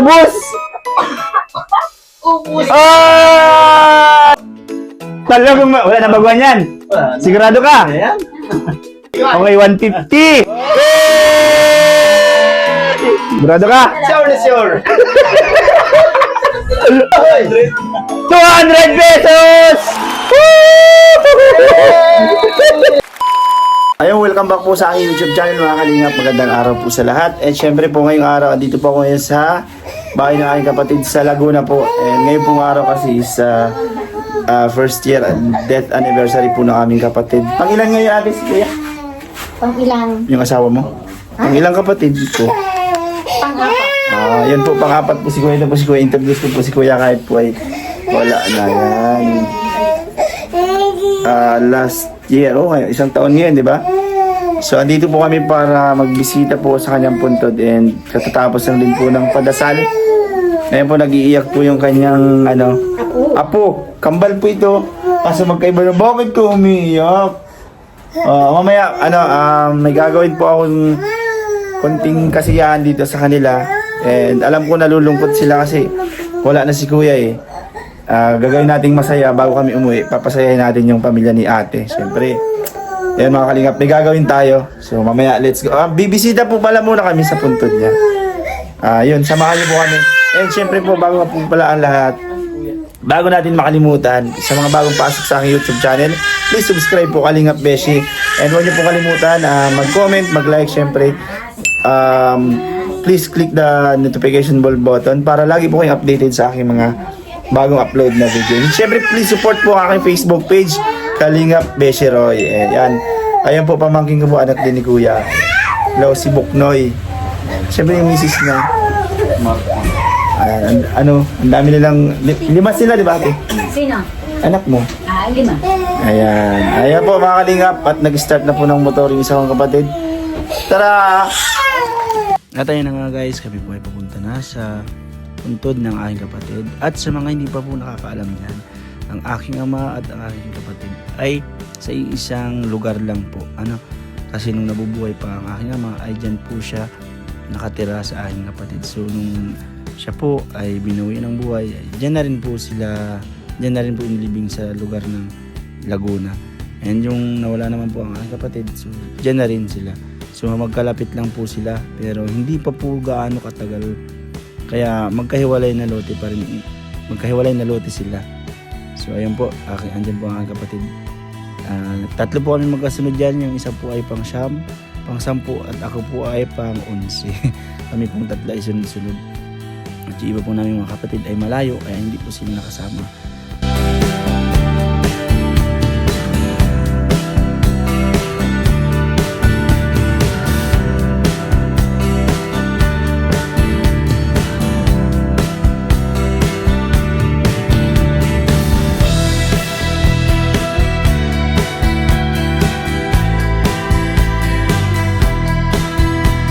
ubos! Ubus! Ah! Talagang wala na baguhan yan. Sigurado ka? Ayan. Okay, 150. Sigurado ka? Sure na sure. 200 pesos! Ayun, welcome back po sa aking YouTube channel mga kalingap. Magandang araw po sa lahat. And syempre po ngayong araw, andito po ako ngayon sa bahay ng aking kapatid sa Laguna po. And ngayon pong araw kasi is first year death anniversary po ng aming kapatid. Pangilan ngayon ate si Kuya? Pang-ilang? Yung asawa mo? Pangilang kapatid po? Pang-apat. Yan po, pang-apat po si Kuya. Ito po si Kuya. Introduce ko po si Kuya kahit po ay wala na yan. Last year, ngayon, isang taon ngayon, di ba? So, andito po kami para magbisita po sa kanyang puntod and katatapos lang din po ng padasal. Ngayon po, nag-iiyak po yung kanyang, apo. Kambal po ito. Kaso magkaiba na, bakit ko umiiyak? Mamaya, may gagawin po akong konting kasiyahan dito sa kanila. And alam ko nalulungkot sila kasi wala na si Kuya eh. Gagawin nating masaya bago kami umuwi. Papasayahin natin yung pamilya ni ate. Siyempre, yan mga kalingap, may gagawin tayo. So mamaya, let's go. Bibisita po pala muna kami sa puntod niya. Yun, samahan niyo po kami. And siyempre po, bago po pala ang lahat, bago natin makalimutan, sa mga bagong pasok sa aking YouTube channel, please subscribe po Kalingap Beshi. And huwag niyo po kalimutan, mag-comment, mag-like, siyempre. Please click the notification bell button para lagi po kayong updated sa aking mga bagong upload na video. Siyempre, please support po ang aking Facebook page, Kalingap Beshi Roy. Ayan. Ayan po, pamangkin ko po, anak din ni Kuya. Hello, si Buknoy. Siyempre yung misis na. Ayan, ang dami nilang, lima sila, di ba ate? Sino? Anak mo. 5. Ayan. Ayan po mga kalingap at nag-start na po ng motor yung isa kong kapatid. Tara! At ayun na nga guys, kami po ay papunta na sa puntod ng aking kapatid. At sa mga hindi pa po nakakaalam yan, ang aking ama at ang aking kapatid ay sa isang lugar lang po. Kasi nung nabubuhay pa ang aking ama ay dyan po siya nakatira sa aking kapatid. So nung siya po ay binuwi ng buhay, dyan na rin po inilibing sa lugar ng Laguna. And yung nawala naman po ang aking kapatid, so dyan na rin sila. So magkalapit lang po sila pero hindi pa po gaano katagal. Kaya magkahiwalay na lote pa rin. Magkahiwalay na lote sila. So ayun po, andyan po ang aking kapatid. Tatlo po kami magkasunod dyan. Yung isa po ay pang 9, pang 10 at ako po ay pang 11. Kami pong tatlo ay sunod-sunod. At yung iba po namin mga kapatid ay malayo kaya hindi po sila nakasama.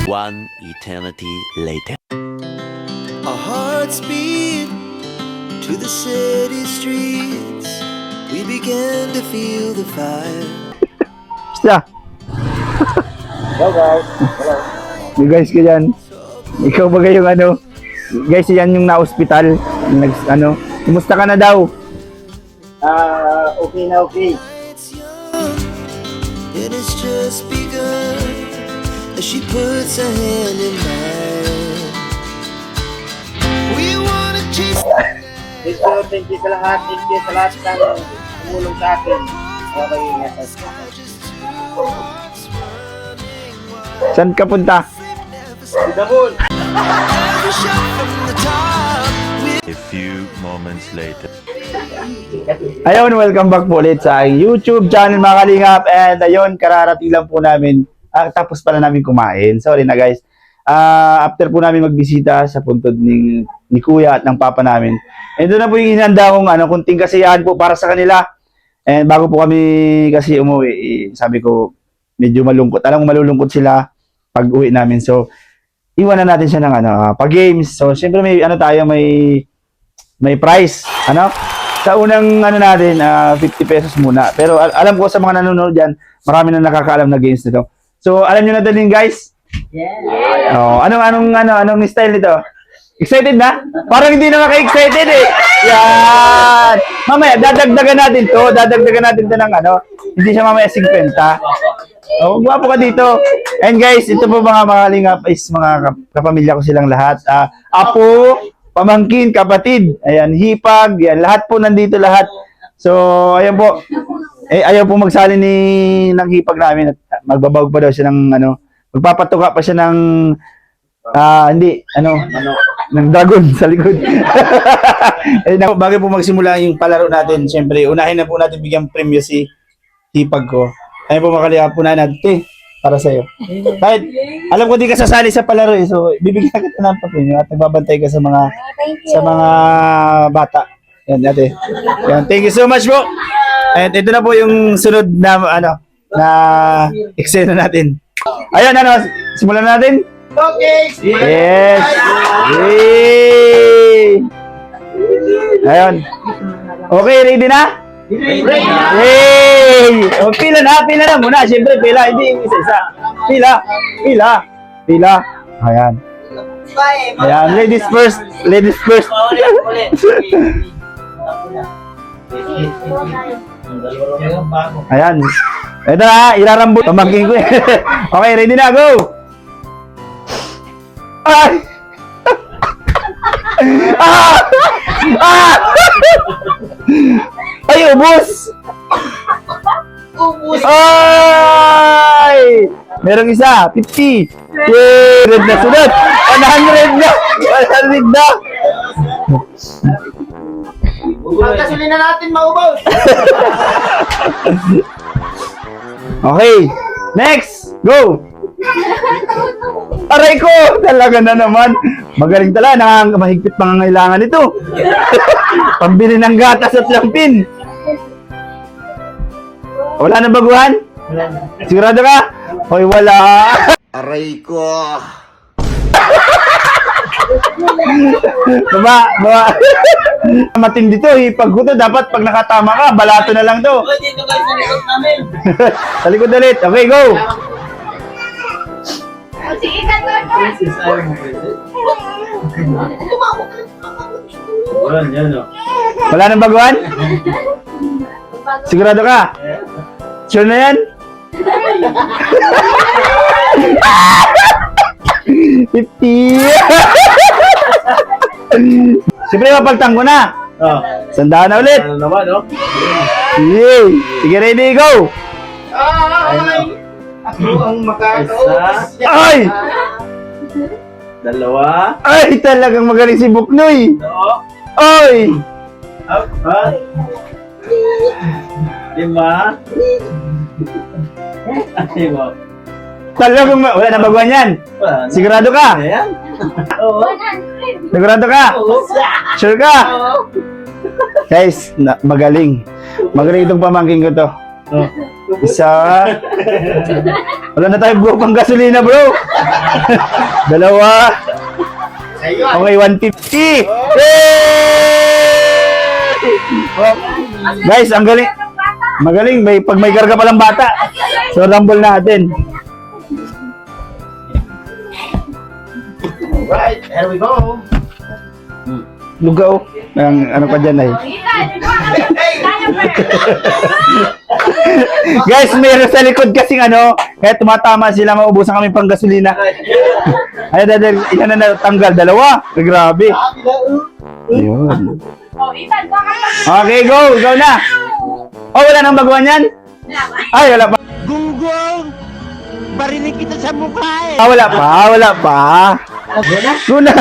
One eternity later. Our hearts beat to the city streets. We began to feel the fire. Basta! Hello guys! Hello! Guys ka dyan. Ikaw ba yung guys yan yung na-hospital. Kumusta ka na daw? Okay na okay. It's young, and it's just begun. As she puts her hand in mine, we wanna chase. Thank you sa lahat. Thank you sa lahat ng tumulong sa akin. Okay, yes. Saan ka punta? Dabon! Every shot from the top. A few moments later. Ayun, welcome back po ulit sa aking YouTube channel mga kalingap. And ayun, kararating lang po namin. Tapos pala namin kumain. Sorry na guys. After po namin magbisita sa puntod ni Kuya at ng Papa namin. And doon na po yung hinanda kong kunting kasiyahan po para sa kanila. And bago po kami kasi umuwi, sabi ko medyo malungkot. Alam mo malulungkot sila pag uwi namin. So iwan na natin siya ng pag-games. So syempre may may prize. Sa unang natin 50 pesos muna. Pero alam ko sa mga nanonood diyan, marami na nakakaalam na games nito. So, alam niyo na din guys? Yeah. Oh, anong style nito? Excited na? Parang hindi na maka-excited eh. Yan. Mamaya, dadagdagan natin to. Dadagdagan natin to ng ano. Hindi siya mamaya 50. Oh, gwapo ka dito. And guys, ito po mga kalingap is mga kapamilya ko silang lahat. Apo, pamangkin, kapatid. Ayan, hipag. Yan, lahat po nandito lahat. So, ayan po. Ayaw po magsali ng hipag namin. Magbabawag pa daw siya ng ano. Magpapatuka pa siya ng hindi, ng dragon sa likod. Bago po magsimula yung palaro natin, syempre, unahin na po natin bigyan premyo si hipag ko. Ayun po makalihap po na natin, para sa'yo. Kahit, alam ko di ka sasali sa palaro eh, so bibigyan kita ng premyo at nagbabantay ka sa mga bata. Yan, ate. Yan, thank you so much po. At ito na po yung sunod na, eksena natin. Ayun, simulan natin. Okay! Yes! Yay! Ayun. Okay, ready na? Yay! O, pila na muna. Siyempre, pila, hindi yung isa-isa. Pila. Ayan. Ayan, ladies first. Ayan. Ito na, irarambot. Pamangkin ko eh. Okay, ready na, go! Ay! Ay, ubos! Ay! Merong isa, 50. Yay! Red na sunod. 100 na. Pagkasulin na natin maubos! Okay. Next. Go! Aray ko! Talaga na naman. Magaling talaga. Mahigpit pangangailangan ito. Pambili ng gatas at lampin. Wala na baguhan? Sigurado ka? Hoy, wala. Aray ko. Baba. Matindi to. Pag to, dapat pag nakatama ka, balato na lang to. Dito guys, sa likod namin. Sa likod ulit. Okay, go. Sige ka to. Wala nang baguhan? Sigurado ka? Sure na yan? 50. Siyempre mapagtang ko na. Sandaan na ulit. Ano naman, no? Yay! Sige, ready, go! Ay! Ako ang makakaubos. Ay! Dalawa. Ay! Talagang magaling si Buknoy! Ay! Apat. 5. Talagang wala na baguhan yan. Sigurado ka? Ayan. Oo. Sigurado ka? Sure ka? Guys, magaling. Magaling itong pamangking ko to. Isa. Wala na tayo bro pang gasolina bro. Dalawa. Okay, 150. Guys, ang galing. Magaling. Pag may karga palang bata. So, rumble natin. Right, here we go. Lugaw. Ano pa dyan ay. Guys, meron sa likod kasing ano, kaya tumatama sila, maubusan kami pang gasolina. Ay, yan na natanggal. Dalawa. Grabe. Ayun. Okay, go. Go na. Oh, wala nang baguhan yan? Ay, wala pa. Gunggong! Barinig kita sa mukha eh! Wala pa. Go na.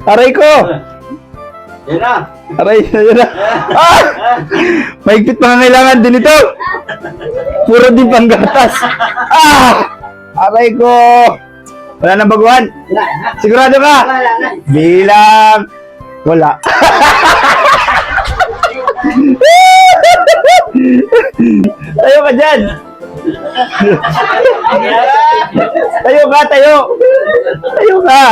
Aray ko. Yan na. Aray, yun na. Mahigpit pangangailangan din ito. Puro din panggatas. Aray ko. Wala nang baguhan. Sigurado ka? Bilang. Wala. Tayo ka dyan. Tayo ka. Tayo ka.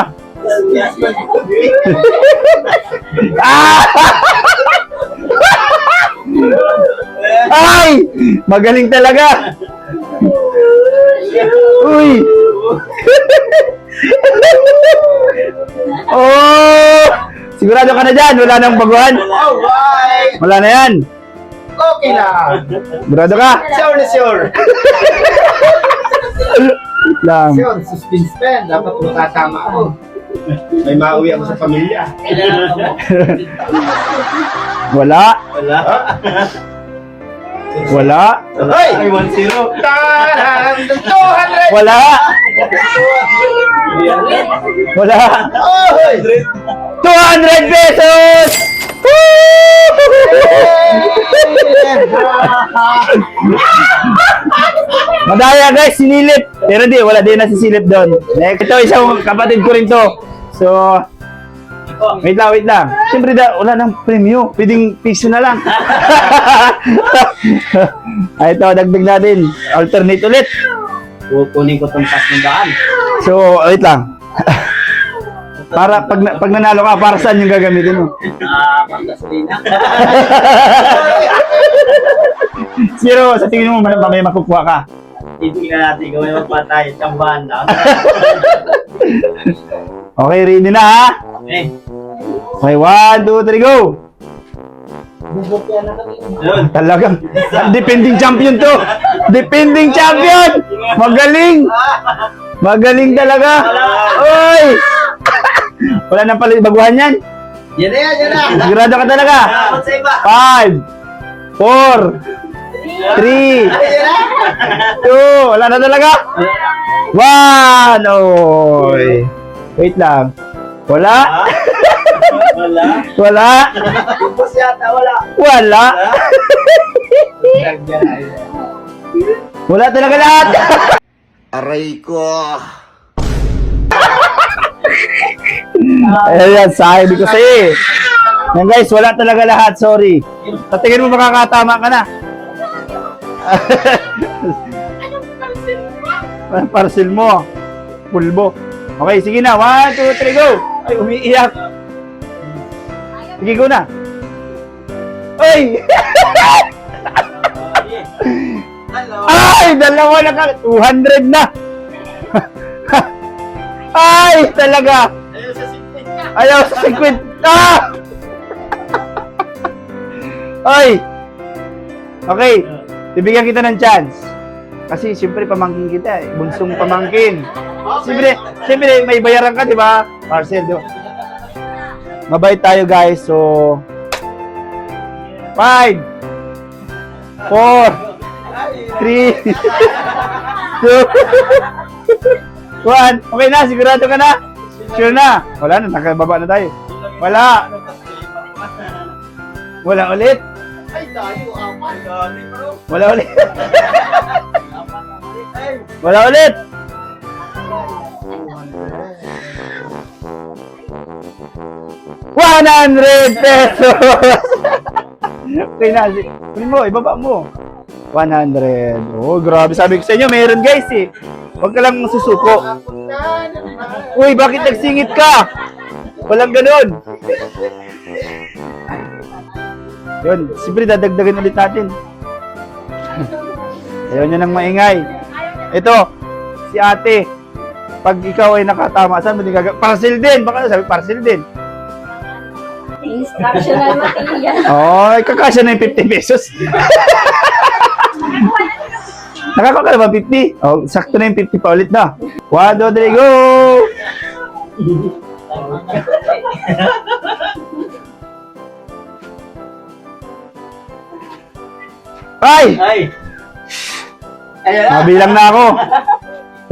Ay! Magaling talaga. Uy. Oh! Sigurado ka na dyan, wala nang baguhan. Alright! Wala na yan. Okay lang. Sigurado ka? Sure na sure. Lang. Sure, suspend. Dapat matatama ako. May mauwi ako sa pamilya. Wala. Wala. Wala. Ay! 1-0. Taran! 200! Wala. Wala. Oy! 200 pesos! Madaya guys, sinilip. Pero di, wala din nasisilip doon. Next, ito isang kapatid ko rin to. So, wait lang. Siyempre wala nang premyo. Pwedeng piso na lang. Ay, ito, dagdag natin. Alternate ulit. Kukunin ko tong pas ng daan. So, wait lang. Para pag nanalo ka, para saan yung gagamitin mo? Panggasolina. Pero sa tingin mo, may makukuha ka. Titignan natin kung may magpatay. Tsambahan na. Okay, ready na ha? Eh. Okay, 1, 2, 3, go! Yun. Talagang, defending champion to! Defending champion! Magaling! Magaling talaga! Oy! Wala nang pala baguhan yan. Yan na yan, yan na. Sigurado ka talaga. Dapat sa iba. 5, 4, 3, 2, wala na talaga. 1, oy. Wait lang. Wala? Wala. Wala? Bus yata, wala. Wala? Wala talaga lahat. Aray ko. Ayan, sabi ko sa'yo eh. Yan guys, wala talaga lahat, sorry. Sa tingin mo makakatama ka na. Parcel mo. Pulbo. Okay, sige na. 1, 2, 3, go! Ay, umiiyak. Sige, go na. Ay! Ay, dalawa na ka. 200 na. Ay, talaga. Ayaw sa 50. Ah! Ay! Okay. Bibigyan kita ng chance. Kasi siyempre pamangkin kita eh. Bunsong pamangkin. Siyempre may bayaran ka, di ba? Parcel, di ba? Mabait tayo guys. So, 5, 4, 3, 2, 1. Okay na, sigurado ka na? Sure na? Wala na, nakababa na tayo. Wala. Wala ulit. Ay, tayo, apat. Wala ulit. Wala ulit. ₱100 pesos. Okay na. Kunin mo, ibaba mo. 100. Oh, grabe. Sabi ko sa inyo, meron guys eh. Huwag ka lang susuko. Uy, bakit nagsingit ka? Walang ganun. Yun, siyempre dadagdagan ulit natin. Ayaw niya nang maingay. Ito, si ate. Pag ikaw ay nakatama, saan mo din gagawin? Parcel din. Baka sabi, parcel din. Instructional material. Oh, kakasya na yung 50 pesos. Nakakuha ka na ba 50? Oh, sakto na yung 50 pa ulit na. 1, 2, 3, go! Ay! Ay. Ayan na. Mabilang na ako.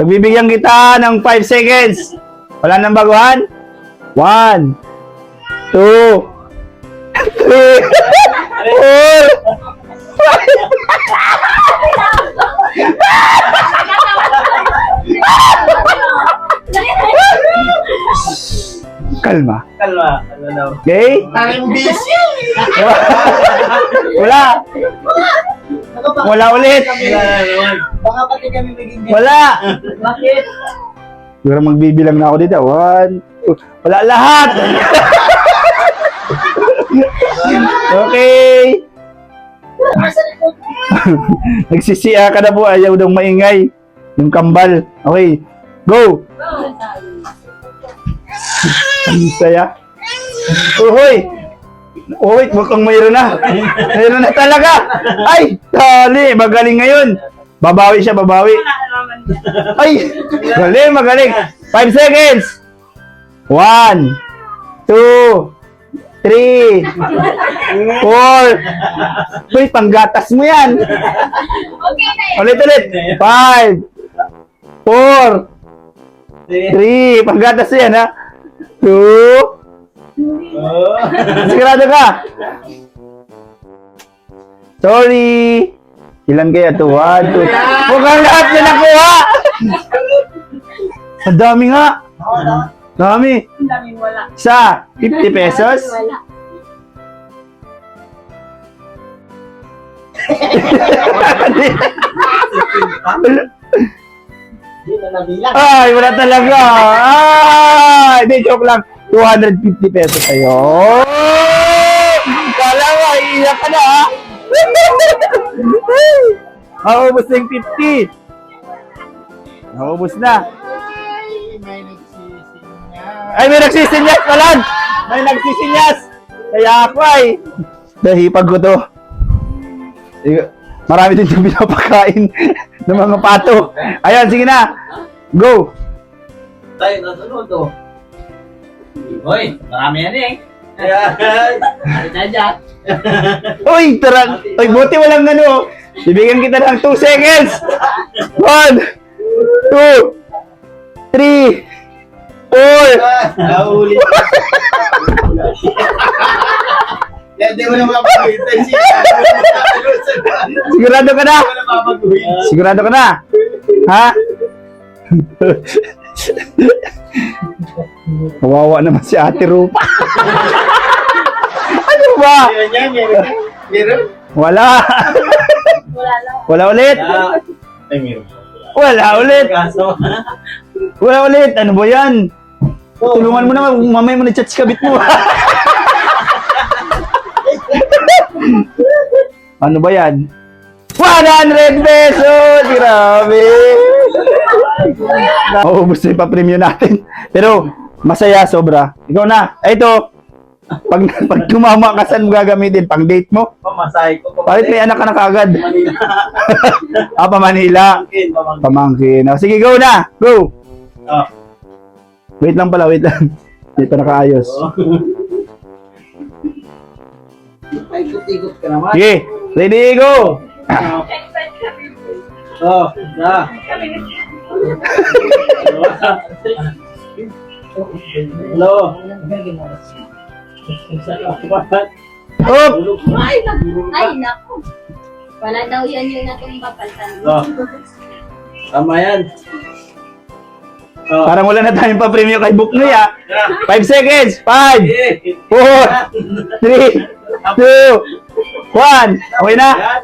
Pagbibigyan kita ng 5 seconds. Wala nang baguhan? 1, 2, 3, 4. Kalma. Kalma. Ano daw? Okay? I'm busy. Wala. Wala ulit. Wala naman. Baka pati kami maging Wala. Bakit? Siguro magbibilang na ako dito. 1, 2. Wala lahat. Okay. Nagsisiya ka na po. Ayaw daw maingay. Yung kambal. Okay. Go. Ang saya. Uy! Uy, mukhang mayroon na. Mayroon na talaga. Ay, tali. Magaling ngayon. Babawi siya, babawi. Ay, magaling. 5 seconds. 1, 2, 3, 4. Uy, panggatas mo yan. Ulit. 5, 4, 3. Panggatas yan, ha? 2. Sigurado ka? Sorry. Ilan kaya to? 1, 2. Mukhang lahat na nakuha. Ang dami nga. Dami. Sa 50 pesos. Ay, wala talaga. Ay, hindi, joke lang. 250 pesos sa'yo. Kala mo, iiyak ka na, ha? Maubos na yung 50. Maubos na. Ay, may nagsisinyas pala. May nagsisinyas. Kaya ako ay. Nahipag ko to. Marami din itong pinapakain ng mga pato. Ayan, sige na. Go. Tayo, nasunod to. Hoy, marami yan eh. Ayan. Uy, tara. Uy, buti walang ano. Bibigyan kita ng 2 seconds. 1, 2, 3, 4. Nahuli. Hindi mo na mapaguhin. Sigurado ka na? Sigurado ka na? Ha? Kawawa naman si Ate Rupa. Ano ba? Meron? Wala. Wala ulit. Ay, meron. Wala ulit. Kaso. Wala ulit. Ano ba yan? Tulungan mo naman. Mamay mo na chat sa kabit mo. Ano ba yan? 100 pesos! Grabe! Mauubos na yung pa-premium natin. Pero, masaya sobra. Ikaw na. Ay, ito. Pag tumama ka, saan mo gagamitin? Pang date mo? Pamasahe ko. Bakit may anak ka na kagad? Pa Manila. Pamangkin. Sige, go na. Go. Oh. Wait lang pala, wait lang. Hindi pa nakaayos. Ay, ikot ka naman. Sige, ready, go! Oh, na. Hello. Up! Ay, naku. Wala daw yan yung natong papaltan. Oh. Tama yan. Oh. Parang wala na tayong pa-premium kay Buknoy, ah. 5 seconds! 5, 4, 3, 2, 1. Okay na?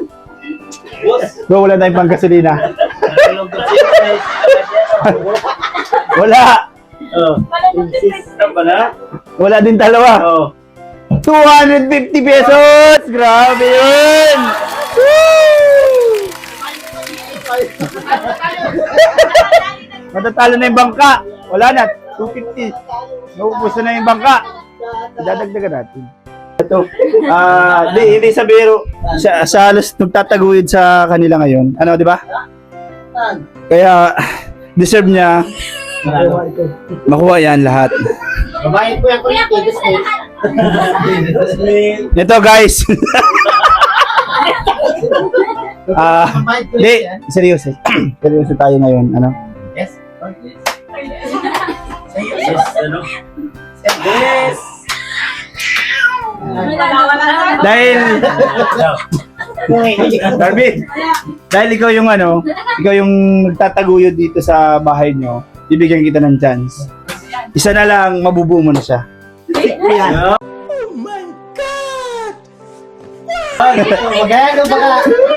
Go, wala tayong panggasolina. Wala. Oh. Wala din dalawa. Oh. 250 pesos! Grabe yun! Woo! Matatalo na yung bangka. Wala na. 250. Naubos na yung bangka. Dadagdagan natin. Ito. Hindi sa biro. Sa halos nagtataguyod sa kanila ngayon. Ano, di ba? Kaya, deserve niya makuha yan lahat. Babayin ko yan ko yung tigas ko. Ito, guys. Hindi, seryoso. Seryoso tayo ngayon. Ano? Yes. Yes. Ano? Yes. Dahil Darby, dahil ikaw yung ano, ikaw yung nagtataguyod dito sa bahay nyo, bibigyan kita ng chance. Isa na lang, mabubuo mo na siya.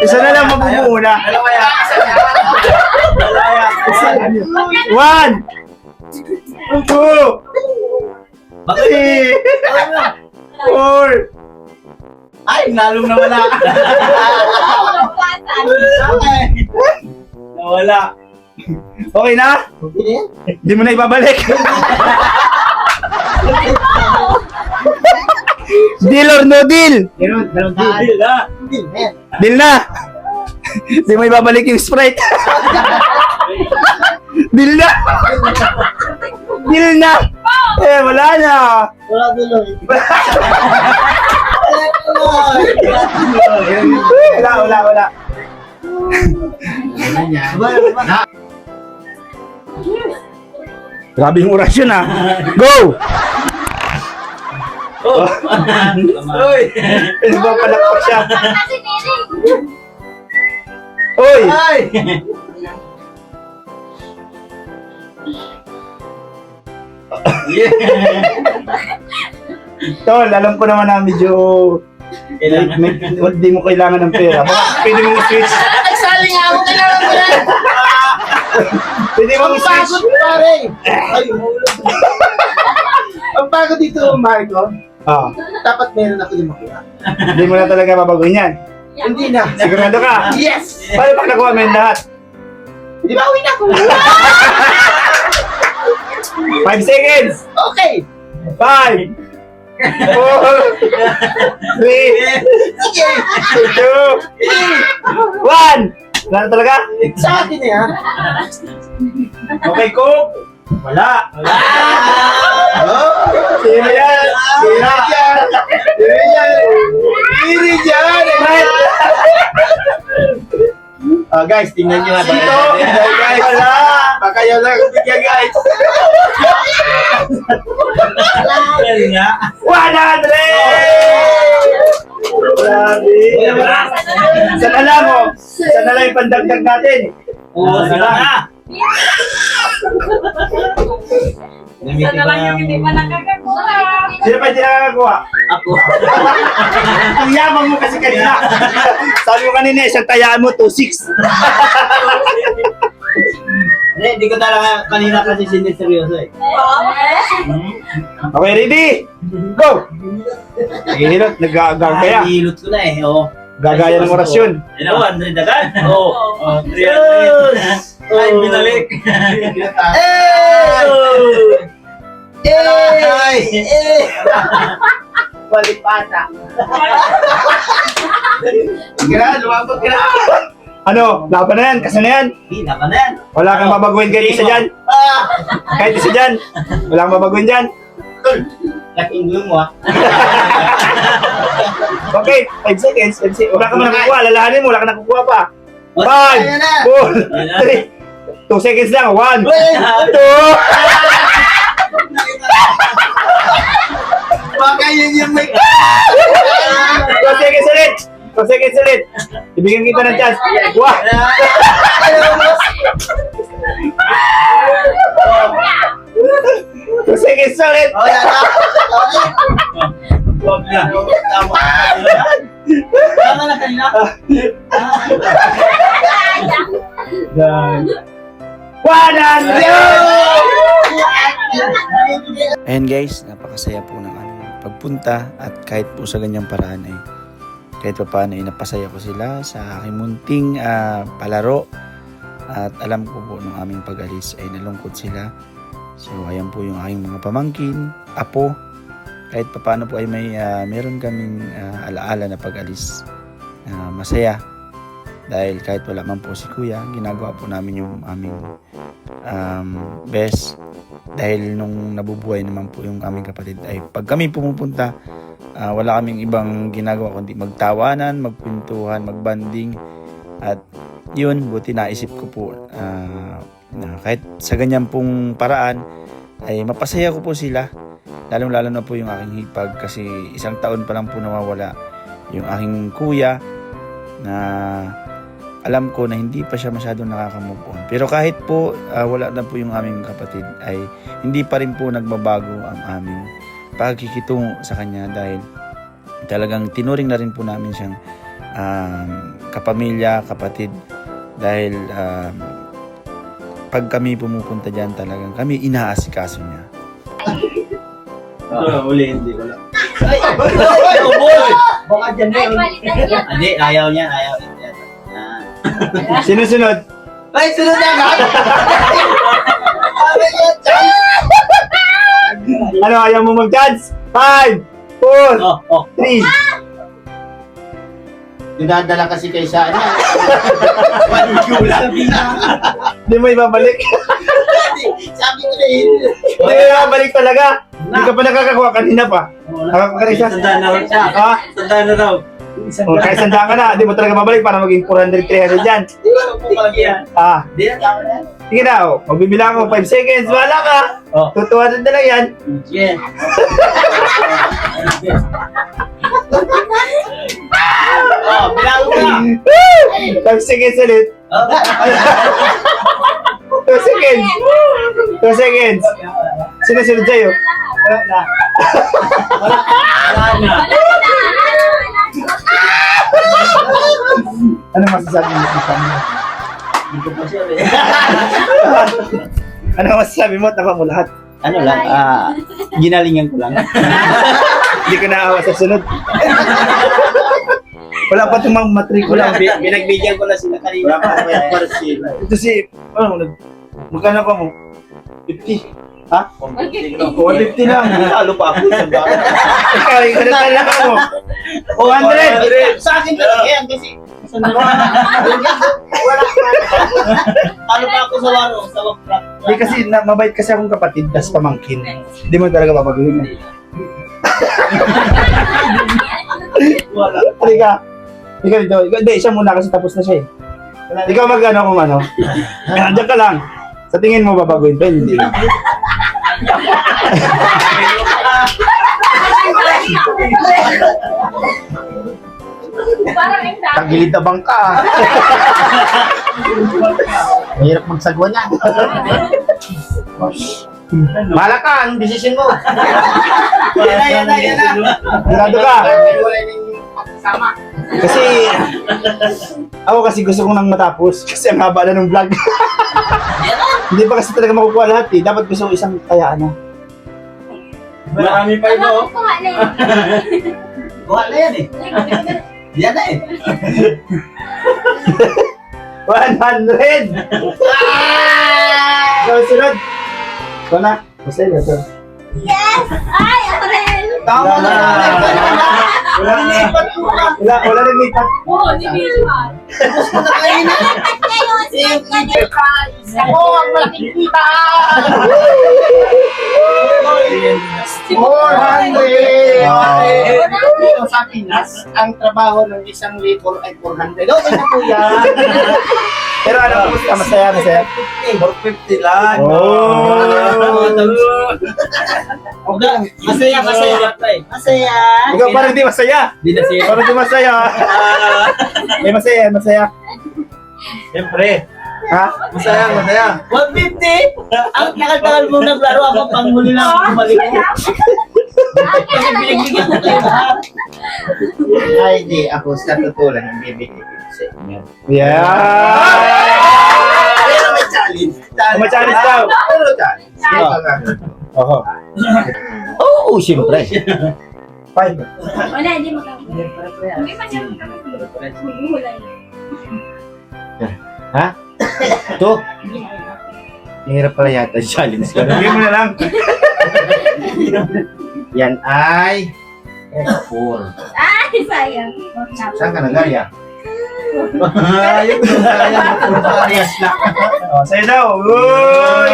Isa na lang, mabubuo na. One, two, three, four. Ay, nalong nawala. Nawala. Okay na? Hindi mo na ibabalik. Deal or no deal? Dalawang daan. Deal na! Di mo ibabalik yung Sprite. Deal na! Deal na! Eh, wala na! Wala tuloy. Wala. Grabe yung orasyon ah. Go! Uy! Pwede ba palakpak siya? Kasi nene. Uy! Tol, alam ko naman na medyo hindi mo kailangan ng pera. Baka pwede mong switch. Nagsali nga ako, kailangan ko yan. Pwede mong switch. Pagod pare. Ay, mahulog. Ang pagod dito, Marco. Ah, Dapat meron ako yung makuha. hindi mo na talaga babaguhin yan. Hindi na. Sigurado ka? Yes! Paano pag nakuha mo yung lahat? Di ba uwi na ako? 5 seconds! Okay. 5 4 3 2 1 Wala na talaga? Sa akin na yan. Okay, Cook! Wala! Sino yan? Sino yan? Sino yan? Sino yan? Guys, tingnan nyo na. Sino? Guys, Wala! baka yun lang bigyan, guys. 100! Grabe! Sana lang mo! Sana lang yung pandagdag natin! Oo, sana lang! Sana lang yung hindi pa nakakakuha. Sino pa hindi nakakakuha? Ako. Ang yabang mo kasi kanina! Sabi mo kanina, isang tayaan mo, 2.6! Hindi ko talaga kanina kasi siniseryoso eh. Okay, ready? Go! Nagihilot, nagagaya. Hilot ko na eh, oo. Gagaya ng orasyon. 100 agad? Oo. 300. Ay, binalik. Palipata. Kira, lumabot ka na. Ano? Laban na yan, kasi na yan. Hindi, laban na yan. Wala kang babaguhin kahit isa dyan. Kahit isa dyan. Wala kang babaguhin dyan. Laking gulo mo ah. Okay, 5 seconds. Wala ka man nakukuha. Lalahanin mo, wala ka nakukuha pa. 5, Ayan na. 4, 3, 2 seconds lang. 1, 2. Baka yun yung may... 2 seconds ulit. 2 seconds ulit. Ibigyan kita ng chance. 2 seconds ulit. Oh, yan na. Huwag na. Tama. Tama na kanina. 100! Ayan guys, napakasaya po ng aming pagpunta at kahit po sa ganyang paraan ay kahit pa paano ay napasaya ko sila sa aking munting palaro at alam ko po nung aming pag-alis ay nalungkot sila. So ayan po yung aking mga pamangkin, apo, kahit pa paano po ay meron kaming alaala na pag-alis na masaya dahil kahit wala man po si kuya, ginagawa po namin yung aming best dahil nung nabubuhay naman po yung aming kapatid ay pag kami pumupunta wala kaming ibang ginagawa kundi magtawanan, magpintuhan, magbanding at yun, buti naisip ko po na kahit sa ganyan pong paraan ay mapasaya ko po sila lalong-lalo na po yung aking hipag kasi 1 taon pa lang po nawawala yung aking kuya na alam ko na hindi pa siya masyadong nakaka-move on. Pero kahit po wala na po yung aming kapatid ay hindi pa rin po nagbabago ang aming pagkikitungo sa kanya dahil talagang tinuring na rin po namin siyang kapamilya, kapatid dahil pag kami pumupunta dyan talagang kami inaasikaso niya. Uli, hindi ko lang. Ay, boy! Baka dyan Ay, na. palitan yan. Hindi, ayaw niya. Sino-sunod? Ay, sunod na agad! Sabi niya, chance! Ano, ayaw mo mag-chance? 5, 4, 3. Dinadala kasi kay sa ano. Hindi mo ibabalik. Sabi ko na yun. Hindi mo ibabalik talaga. Hindi ka pa nakakakuha kanina pa. Nakakakarisa. Tanda na raw siya. Ha? Tanda na raw. Kaya sandaan ka na. Hindi mo talaga babalik para maging 400, 300 dyan. Di ba po kalagyan? Di na tama na. Sige na, magbibilang ako 5 seconds. Wala ka. Oh. 200 na lang yan. Sige. Oh, bilang ko na. 5 seconds ulit. 2 seconds. 2 seconds. Sino-sunod sa'yo? Wala na. Wala na. Ano masasabi mo sa kanya? Hindi ko pa siya eh. Ano masasabi mo? Tawa mo lahat. Ano lang, ginalingan ko lang. Hindi ko naawa sa sunod. Wala pa itong mga matrikula. Binagbigyan ko na sila kanina. Wala pa may parcel. Ito si, magkano pa mo? 50? Ha? 150 lang. Talo pa ako sa daan. Ikaw, ikaw na talaga mo. 200! Sa akin talaga yan kasi. Talo pa ako sa waro, sa wakrak. Hindi kasi, mabait kasi akong kapatid, tas pamangkin. Hindi mo talaga babaguhin. Wala. Halika. Ikaw dito. Hindi, siya muna kasi tapos na siya eh. Ikaw mag-ano kung ano. Diyan ka lang. Sa tingin mo babaguhin pa, hindi. Parang ang dami. Tagilid na bangka. Mahirap magsagwa niyan. Mahala ka, anong desisyon mo? Yan na. Sigurado ka. Wala na yung pagsama. Kasi, ako kasi gusto kong nang matapos. Kasi ang haba na ng vlog. Hindi pa kasi talaga makukuha lahat eh. Dapat gusto ko isang kayaan na. Marami pa ito. Alam ko nga na yun. Buha na yan eh. Yan na eh. 100! Ikaw sunod. Ikaw na. Basta yun. Ito. Yes! Ay, ako rin! Tama na. Wala na. Wala na lipat. Oo, di Vilma. Gusto na kayo na. Ako, ang malaking kita! 400! Wow. Dito sa Pinas, ang trabaho ng isang labor ay 400. Okay na po yan. Pero ano po, masaya. 450 lang. Oh. Masaya. Masaya. Ikaw parang di masaya. Di na siya. Parang di masaya. May masaya. Siyempre. Ha? Masaya. 150? Ang tagal-tagal mo naglaro ako pang muli lang bumalik ko. Kasi binigbigyan ko kayo lahat. Ay, di. Ako sa totoo lang, hindi bibigyan sa inyo. Yeah! Pero may challenge. May challenge daw. Pero challenge. Oho. Oo, siyempre. 5. Wala, hindi magkakaroon. Hindi pa siya magkakaroon. Maghuhulay. Ha? Ito? Hirap pala yata yung challenge ko. Bigyan mo na lang. Yan ay F4. Ay, sayang. Saan ka nagaya? Ayun, parehas lang. Oh, sa'yo daw. Uy!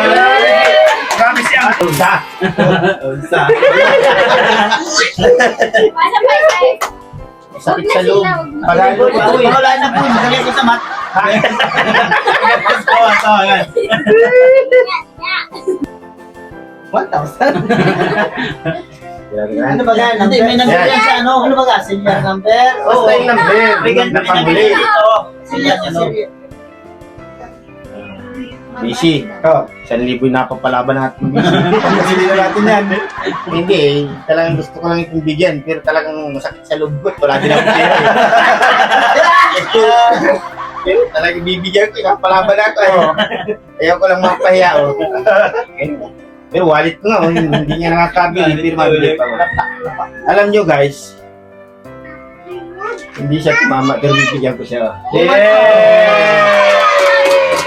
Grabe siya. Unsa. Masa pa isa. Sakit sa loob. Pagano pa ito eh. Wala na po, magaling ko sa mat. Tawa, yan. 1,000. Ano ba yan? Hindi, may number yan sa ano? Ano ba ka? Senior number? Basta yung number. Bigyan Na pamuli. Senior ano? Busy. Ito, 1,000 yung napapalaban natin. Pagkasili na natin yan. Hindi eh. Talagang gusto ko lang itong bigyan. Pero talagang masakit sa loob ko. Wala din ako pera eh. Pero talagang bibigyan ko. Kapalaban ako eh. Ayaw ko lang mapahiya oh. Pero wallet ko nga oh. Hindi niya nakakabili. Pero mabili pa. Alam nyo guys. Hindi siya tumama. Pero bibigyan ko siya. Yeah!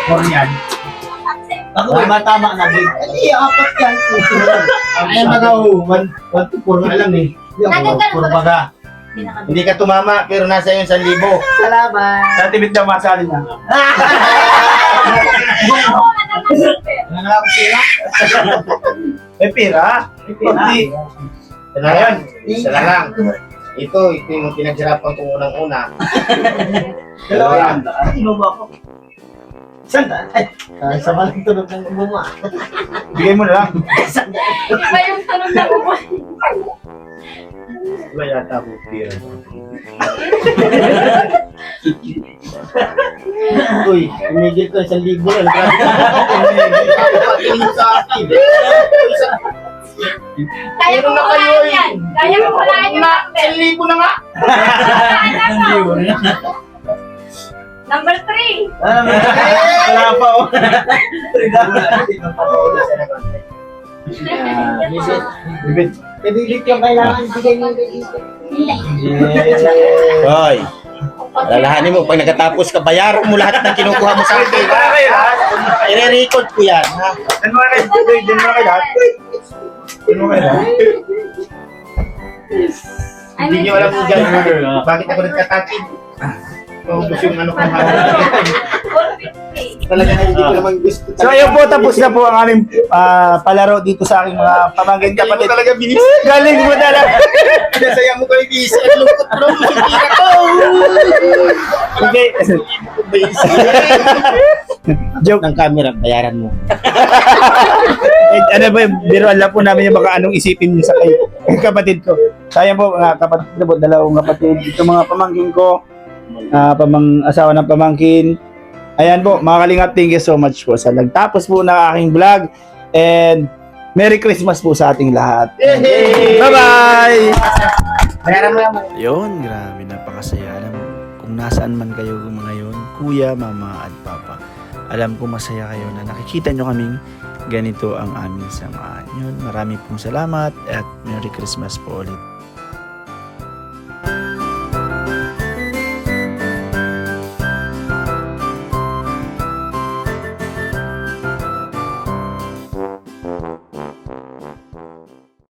For yan. Ako ay matama na din. Hindi, apat yan. Ay, mga 1 to 4 nga lang eh. Nagagano Kurba ka. Hindi ka tumama, pero nasa yung 1,000. Salamat. Sa tibit na masali niya. May pira? Hindi. Isa na yun. Isa na lang. Ito yung pinaghirapan kong unang-una. Dalawa yan. Inubo ako. Sanda? Ay, sa malang tunog ng umuma. Bigay mo na lang. Iba yung tunog na buwan. Iba yata ako pira. Uy, umigil ko 1,000 na. Patingin sa akin. Kaya mo kulaan yan. Kaya mo kulaan yung number. 1,000 na nga. Number 3. Wala pa oh. Bibit. Kadilit yung kailangan ibigay mo kay Isko. Hoy. Alalahanin mo, pag nagkatapos ka, bayaran mo lahat ng kinukuha mo sa akin. Wala kayo lahat. I-record ko yan, ha? Dan mo kayo. Dan mo kayo lahat. Dan mo kayo lahat. Hindi nyo alam mo dyan, bakit ako nagkatakid? Paubos yung ano kong hawak. 450. Talaga na hindi ko naman gusto. So ayun po, tapos na po ang aming palaro dito sa aking mga pamangkin kapatid. Talaga binis. Galing mo talaga. Pinasaya mo kayo, Bis. At lungkot mo naman yung tira ko. Hindi. Joke. Ng camera, bayaran mo. Ano ba yung biruan lang po namin yung baka anong isipin niyo sa kay kapatid ko. Sayang po mga kapatid ko po, dalawang kapatid. Ito mga pamangkin ko, asawa ng pamangkin. Ayan po, mga kalingap, thank you so much po sa nagtapos po ng aking vlog. And Merry Christmas po sa ating lahat. Bye-bye! Bayaran mo naman. Yun, grabe, napakasaya. Alam mo, kung nasaan man kayo ngayon, kuya, mama, at papa, alam ko masaya kayo na nakikita nyo kaming ganito ang aming samahan. Yun, marami pong salamat at Merry Christmas po ulit.